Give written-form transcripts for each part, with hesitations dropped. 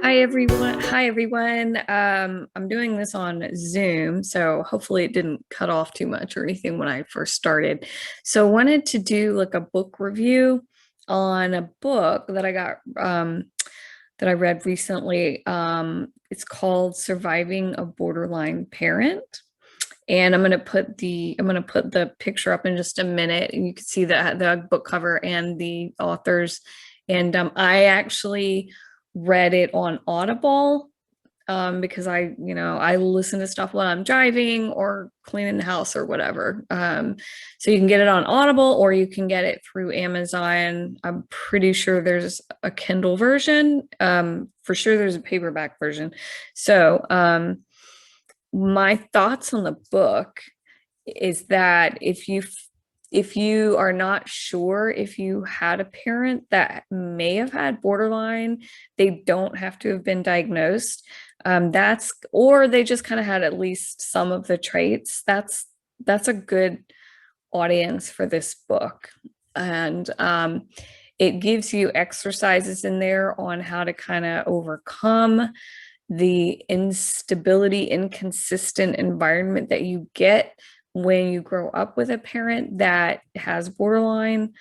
Hi everyone. Hi everyone. I'm doing this on Zoom, so hopefully it didn't cut off too much or anything when I first started. So I wanted to do like a book review on a book that I got that I read recently. It's called Surviving a Borderline Parent. And I'm gonna put the picture up in just a minute, and you can see the book cover and the authors. And I actually read it on Audible because I listen to stuff when I'm driving or cleaning the house or whatever. So you can get it on Audible or you can get it through Amazon. I'm pretty sure there's a Kindle version. For sure there's a paperback version. So my thoughts on the book is that if you are not sure if you had a parent that may have had borderline, they don't have to have been diagnosed. Or they just kind of had at least some of the traits. That's a good audience for this book. And it gives you exercises in there on how to kind of overcome the instability, inconsistent environment that you get when you grow up with a parent that has borderline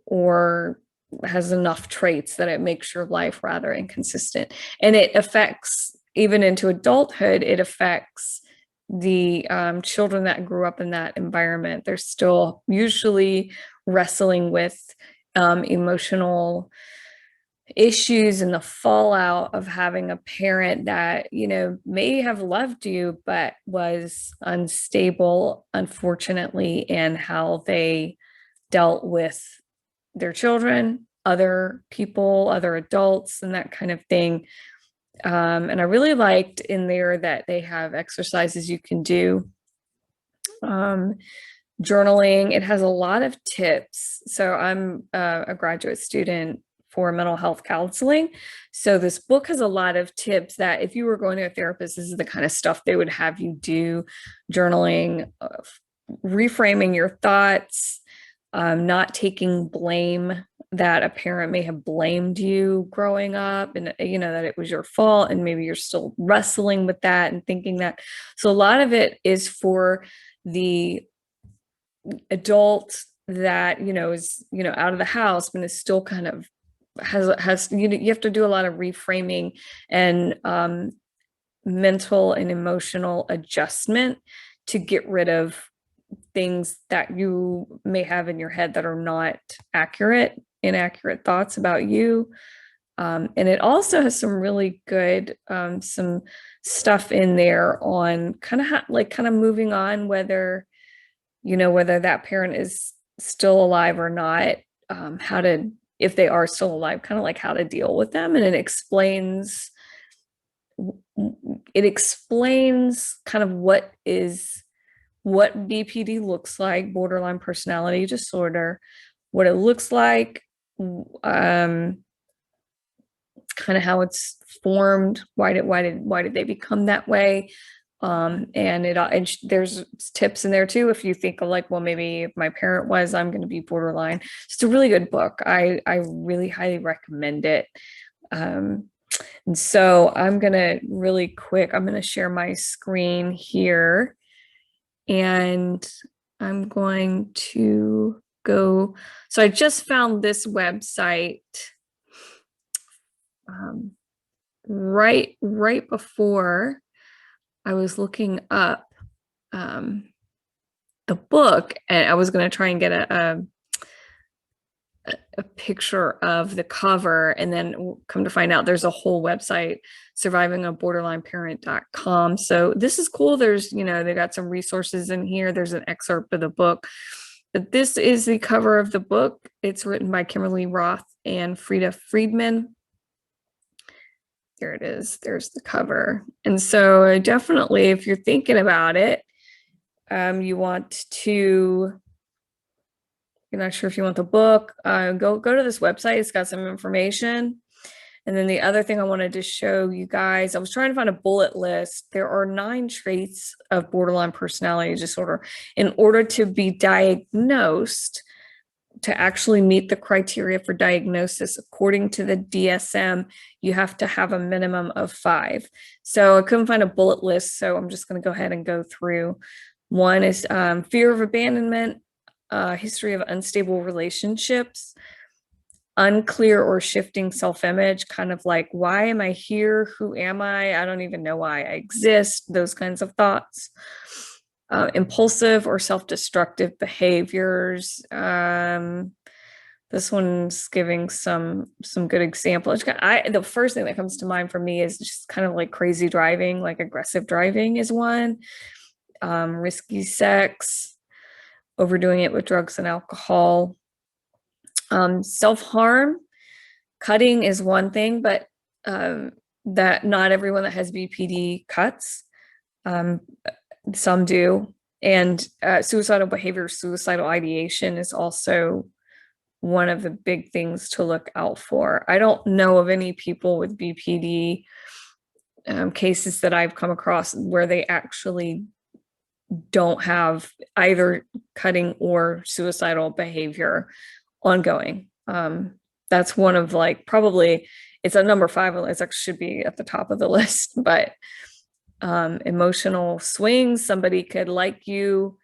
or has enough traits that it makes your life rather inconsistent. And it affects, even into adulthood, it affects the children that grew up in that environment. They're still usually wrestling with emotional issues and the fallout of having a parent that may have loved you but was unstable, unfortunately, in how they dealt with their children, other people, other adults, and that kind of thing. And I really liked in there that they have exercises you can do. Journaling. It has a lot of tips. So I'm a graduate student for mental health counseling. So this book has a lot of tips that if you were going to a therapist, this is the kind of stuff they would have you do. Journaling, reframing your thoughts, not taking blame that a parent may have blamed you growing up and that it was your fault and maybe you're still wrestling with that and thinking that. So a lot of it is for the adult that is out of the house but is still kind of has you have to do a lot of reframing and mental and emotional adjustment to get rid of things that you may have in your head that are not inaccurate thoughts about you. And it also has some really good some stuff in there on kind of moving on, whether that parent is still alive or not, how to, if they are still alive, kind of like how to deal with them. And it explains kind of what BPD looks like, borderline personality disorder, what it looks like, kind of how it's formed, why did they become that way. And there's tips in there too if you think of like, well, maybe if my parent was, I'm going to be borderline. It's a really good book. I really highly recommend it. And so I'm going to share my screen here, and I'm going to go. So I just found this website right before I was looking up the book, and I was going to try and get a picture of the cover, and then come to find out there's a whole website, survivingaborderlineparent.com. So this is cool. There's, they got some resources in here. There's an excerpt of the book, but this is the cover of the book. It's written by Kimberlee, Roth, and Friedman. There it is. There's the cover. And so definitely, if you're thinking about it, you're not sure if you want the book, go to this website. It's got some information. And then the other thing I wanted to show you guys, I was trying to find a bullet list. There are 9 traits of borderline personality disorder. In order to be diagnosed, to actually meet the criteria for diagnosis, according to the DSM, you have to have a minimum of 5. So I couldn't find a bullet list, so I'm just going to go ahead and go through. One is fear of abandonment, history of unstable relationships, unclear or shifting self-image, kind of like, why am I here? Who am I? I don't even know why I exist. Those kinds of thoughts. Impulsive or self-destructive behaviors. This one's giving some good examples. The first thing that comes to mind for me is just kind of like crazy driving, like aggressive driving is one. Risky sex, overdoing it with drugs and alcohol. Self-harm, cutting is one thing, but that not everyone that has BPD cuts. Some do. And suicidal behavior, suicidal ideation is also one of the big things to look out for. I don't know of any people with BPD cases that I've come across where they actually don't have either cutting or suicidal behavior ongoing. That's one of like, probably it's a number 5, it actually should be at the top of the list, but emotional swings, somebody could like you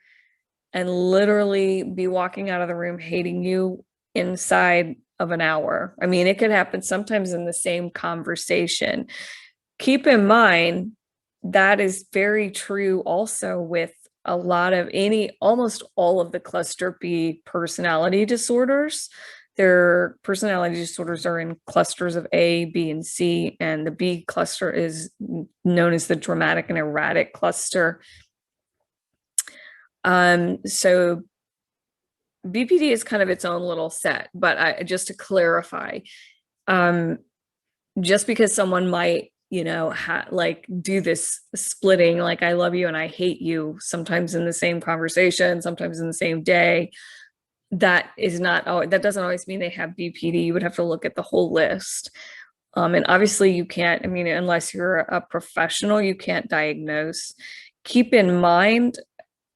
and literally be walking out of the room hating you inside of an hour. I mean, it could happen sometimes in the same conversation. Keep in mind, that is very true also with a lot of almost all of the cluster B personality disorders. Their personality disorders are in clusters of A, B, and C, and the B cluster is known as the dramatic and erratic cluster. So BPD is kind of its own little set, but just to clarify, just because someone might, like do this splitting, like I love you and I hate you, sometimes in the same conversation, sometimes in the same day, that doesn't always mean they have BPD. You would have to look at the whole list. And obviously you can't, unless you're a professional, you can't diagnose. Keep in mind,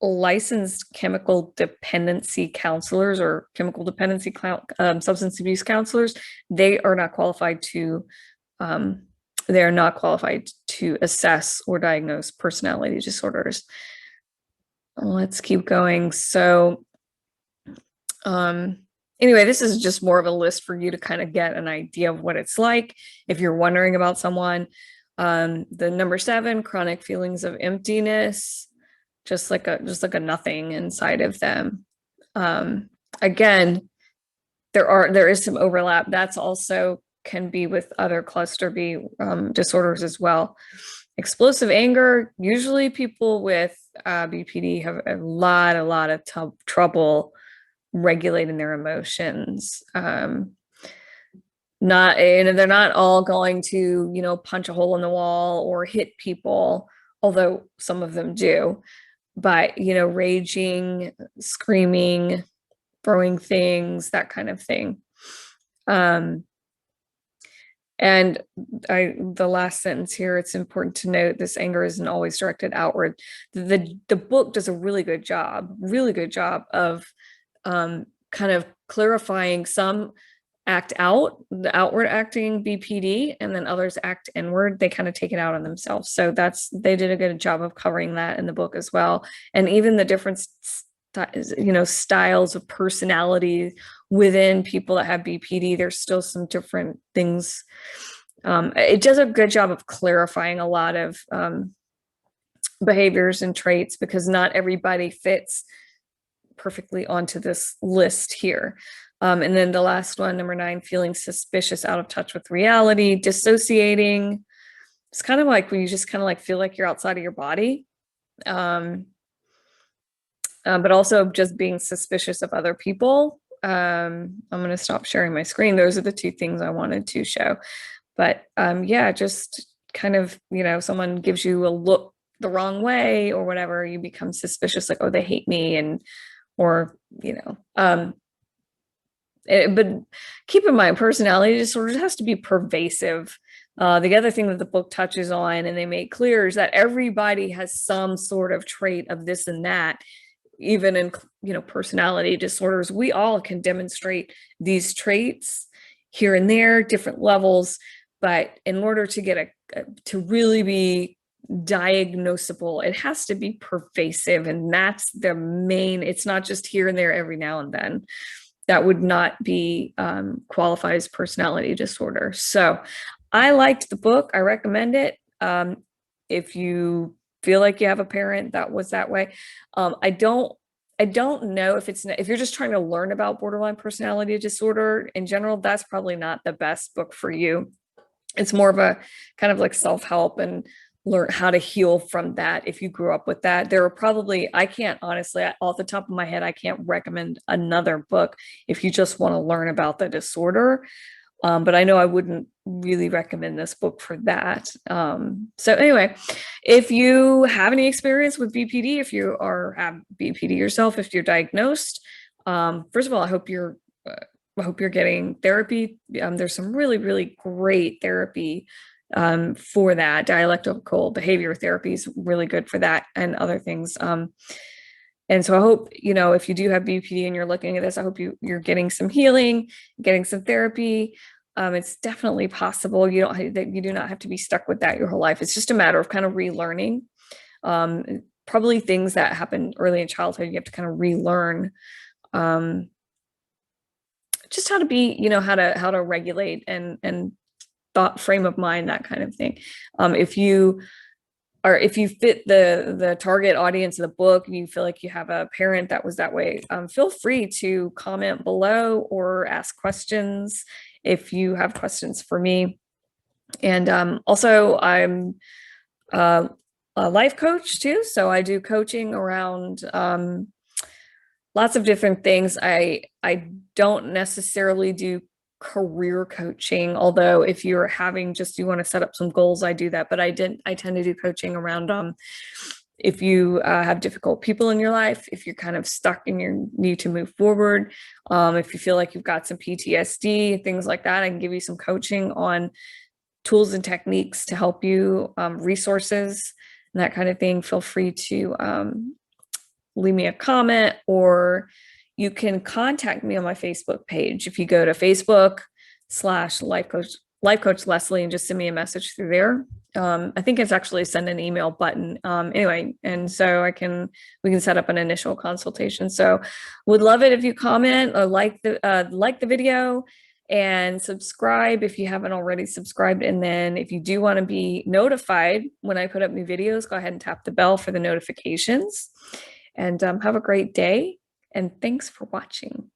licensed chemical dependency counselors or chemical dependency substance abuse counselors, they are not qualified to assess or diagnose personality disorders. Let's keep going. So anyway, this is just more of a list for you to kind of get an idea of what it's like if you're wondering about someone. The number 7, chronic feelings of emptiness, just like a nothing inside of them. Again, there is some overlap. That's also can be with other cluster B disorders as well. Explosive anger, usually people with BPD have a lot of trouble regulating their emotions. They're not all going to, punch a hole in the wall or hit people, although some of them do. But, raging, screaming, throwing things, that kind of thing. And the last sentence here, it's important to note this anger isn't always directed outward. The book does a really good job of kind of clarifying. Some act out, the outward acting BPD, and then others act inward. They kind of take it out on themselves. So they did a good job of covering that in the book as well. And even the different styles of personality within people that have BPD, there's still some different things. It does a good job of clarifying a lot of behaviors and traits, because not everybody fits perfectly onto this list here. And then the last one, number 9, feeling suspicious, out of touch with reality, dissociating. It's kind of like when you just kind of like feel like you're outside of your body. But also just being suspicious of other people. I'm going to stop sharing my screen. Those are the 2 things I wanted to show. But yeah, just kind of, someone gives you a look the wrong way or whatever, you become suspicious, like, oh, they hate me, but keep in mind, personality disorder has to be pervasive. The other thing that the book touches on and they make clear is that everybody has some sort of trait of this and that. even in, personality disorders, we all can demonstrate these traits here and there, different levels. But in order to get to really be diagnosable, it has to be pervasive. And that's the main, it's not just here and there every now and then. That would not be qualify as personality disorder. So I liked the book. I recommend it. If you feel like you have a parent that was that way, I don't know if you're just trying to learn about borderline personality disorder in general, that's probably not the best book for you. It's more of a kind of like self-help and learn how to heal from that. If you grew up with that, there are probably, I can't honestly, off the top of my head, I can't recommend another book if you just want to learn about the disorder. But I know I wouldn't really recommend this book for that. So anyway, if you have any experience with BPD, if you have BPD yourself, if you're diagnosed, first of all, I hope you're getting therapy. There's some really, really great therapy for that. Dialectical behavior therapy is really good for that and other things. And so I hope, if you do have BPD and you're looking at this, I hope you're getting some healing, getting some therapy. It's definitely possible. You do not have to be stuck with that your whole life. It's just a matter of kind of relearning. Probably things that happen early in childhood, you have to kind of relearn. Just how to be, how to regulate and thought frame of mind, that kind of thing. If you fit the target audience of the book and you feel like you have a parent that was that way, feel free to comment below or ask questions if you have questions for me. And also I'm a life coach too. So I do coaching around lots of different things. I don't necessarily do career coaching, although if you're you want to set up some goals, I do that. But I tend to do coaching around if you have difficult people in your life, if you're kind of stuck and you need to move forward, if you feel like you've got some PTSD, things like that, I can give you some coaching on tools and techniques to help you, resources and that kind of thing. Feel free to leave me a comment, or you can contact me on my Facebook page. If you go to Facebook/life coach Leslie and just send me a message through there. I think it's actually send an email button. Anyway, and so we can set up an initial consultation. So would love it if you comment or like the video and subscribe if you haven't already subscribed. And then if you do want to be notified when I put up new videos, go ahead and tap the bell for the notifications. And have a great day. And thanks for watching.